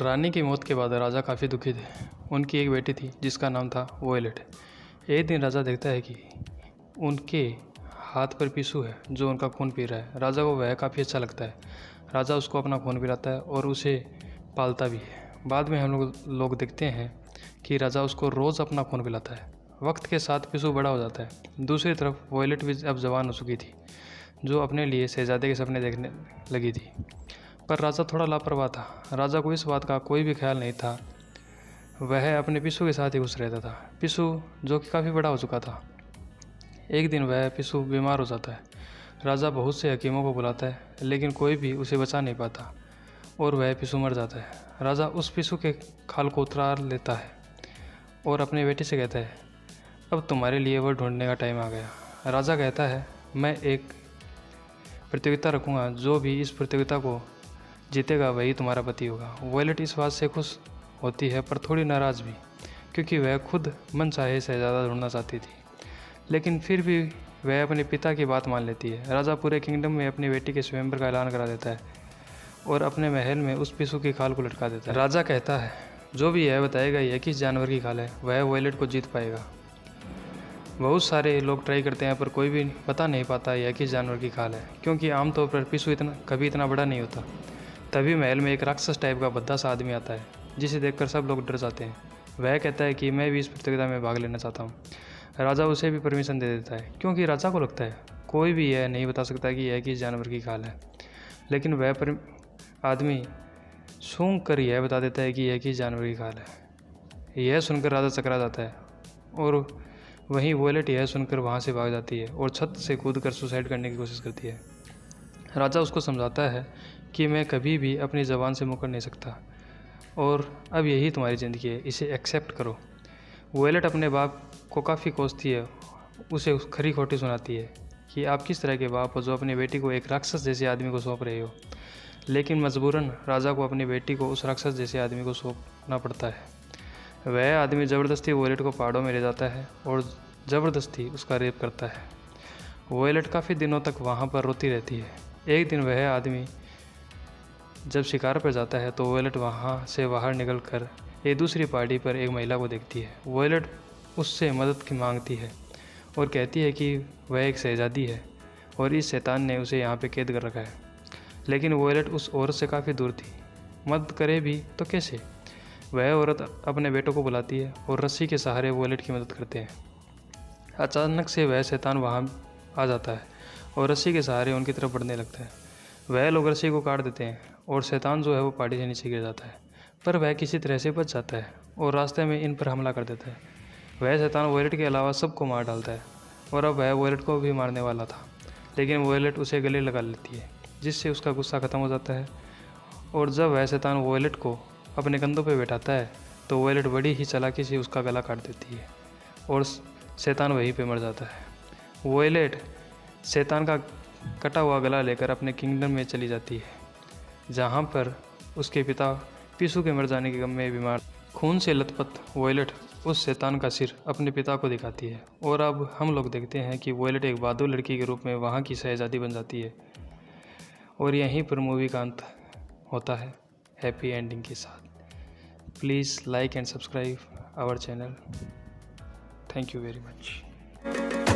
रानी की मौत के बाद राजा काफ़ी दुखी थे। उनकी एक बेटी थी जिसका नाम था वोयलेट। एक दिन राजा देखता है कि उनके हाथ पर पिस्सू है जो उनका खून पी रहा है। राजा को वह काफ़ी अच्छा लगता है। राजा उसको अपना खून पिलाता है और उसे पालता भी है। बाद में हम लोग देखते हैं कि राजा उसको रोज़ अपना खून पिलाता है। वक्त के साथ पिस्सू बड़ा हो जाता है। दूसरी तरफ वोयलेट भी अब जवान हो चुकी थी, जो अपने लिए शहजादे के सपने देखने लगी थी। पर राजा थोड़ा लापरवाह था। राजा को इस बात का कोई भी ख्याल नहीं था। वह अपने पिस्सू के साथ ही खुश रहता था। पिस्सू जो कि काफ़ी बड़ा हो चुका था। एक दिन वह पिस्सू बीमार हो जाता है। राजा बहुत से हकीमों को बुलाता है, लेकिन कोई भी उसे बचा नहीं पाता और वह पिस्सू मर जाता है। राजा उस पिस्सू के खाल को उतार लेता है और अपने बेटे से कहता है, अब तुम्हारे लिए वह ढूंढने का टाइम आ गया। राजा कहता है, मैं एक प्रतियोगिता रखूँगा, जो भी इस प्रतियोगिता को जीतेगा वही तुम्हारा पति होगा। वोयलेट इस बात से खुश होती है, पर थोड़ी नाराज़ भी, क्योंकि वह खुद मनचाहे शहजादा ढूंढना चाहती थी। लेकिन फिर भी वह अपने पिता की बात मान लेती है। राजा पूरे किंगडम में अपनी बेटी के स्वयंवर का ऐलान करा देता है और अपने महल में उस पिस्सू की खाल को लटका देता है। राजा कहता है, जो भी यह बताएगा यह किस जानवर की खाल है, वह वोयलेट को जीत पाएगा। बहुत सारे लोग ट्राई करते हैं, पर कोई भी बता नहीं पाता यह किस जानवर की खाल है, क्योंकि आमतौर पर पिस्सू कभी इतना बड़ा नहीं होता। तभी महल में एक राक्षस टाइप का भद्दा सा आदमी आता है, जिसे देखकर सब लोग डर जाते हैं। वह कहता है कि मैं भी इस प्रतियोगिता में भाग लेना चाहता हूँ। राजा उसे भी परमिशन दे देता है, क्योंकि राजा को लगता है कोई भी यह नहीं बता सकता कि यह किस जानवर की खाल है। लेकिन वह आदमी सूंघ कर यह बता देता है कि यह किस जानवर की खाल है। यह सुनकर राजा चकरा जाता है और वहीं वोयलेट यह सुनकर वहाँ से भाग जाती है और छत से कूद कर सुसाइड करने की कोशिश करती है। राजा उसको समझाता है कि मैं कभी भी अपनी ज़बान से मुकर नहीं सकता और अब यही तुम्हारी ज़िंदगी है, इसे एक्सेप्ट करो। वोयलेट अपने बाप को काफ़ी कोसती है, उसे खरी खोटी सुनाती है कि आप किस तरह के बाप हो जो अपनी बेटी को एक राक्षस जैसे आदमी को सौंप रहे हो। लेकिन मजबूरन राजा को अपनी बेटी को उस राक्षस जैसे आदमी को सौंपना पड़ता है। वह आदमी ज़बरदस्ती वोयलेट को पहाड़ों में ले जाता है और ज़बरदस्ती उसका रेप करता है। वोयलेट काफ़ी दिनों तक वहाँ पर रोती रहती है। एक दिन वह आदमी जब शिकार पर जाता है तो वोयलेट वहाँ से बाहर निकलकर एक दूसरी पार्टी पर एक महिला को देखती है। वोयलेट उससे मदद की मांगती है और कहती है कि वह एक शहजादी है और इस शैतान ने उसे यहाँ पे कैद कर रखा है। लेकिन वोयलेट उस औरत से काफ़ी दूर थी। मदद करे भी तो कैसे? वह औरत अपने बेटों को बुलाती है और रस्सी के सहारे वोयलेट की मदद करते हैं। अचानक से वह शैतान वहाँ आ जाता है और रस्सी के सहारे उनकी तरफ बढ़ने लगता है। वह लोग रस्सी को काट देते हैं और शैतान जो है वो पहाड़ी से नीचे गिर जाता है, पर वह किसी तरह से बच जाता है और रास्ते में इन पर हमला कर देता है। वह शैतान वोयलेट के अलावा सबको मार डालता है और अब वह वोयलेट को भी मारने वाला था, लेकिन वोयलेट उसे गले लगा लेती है, जिससे उसका गुस्सा ख़त्म हो जाता है। और जब वह शैतान वोयलेट को अपने कंधों पर बैठाता है तो वोयलेट बड़ी ही चालाकी से उसका गला काट देती है और शैतान वहीं पे मर जाता है। वोयलेट शैतान का कटा हुआ गला लेकर अपने किंगडम में चली जाती है, जहाँ पर उसके पिता पिस्सू के मर जाने के गम में बीमार। खून से लथपथ वोयलेट उस शैतान का सिर अपने पिता को दिखाती है और अब हम लोग देखते हैं कि वोयलेट एक बहादुर लड़की के रूप में वहाँ की शहजादी बन जाती है। और यहीं पर मूवी का अंत होता है हैप्पी एंडिंग के साथ। Please like and subscribe our channel. Thank you very much.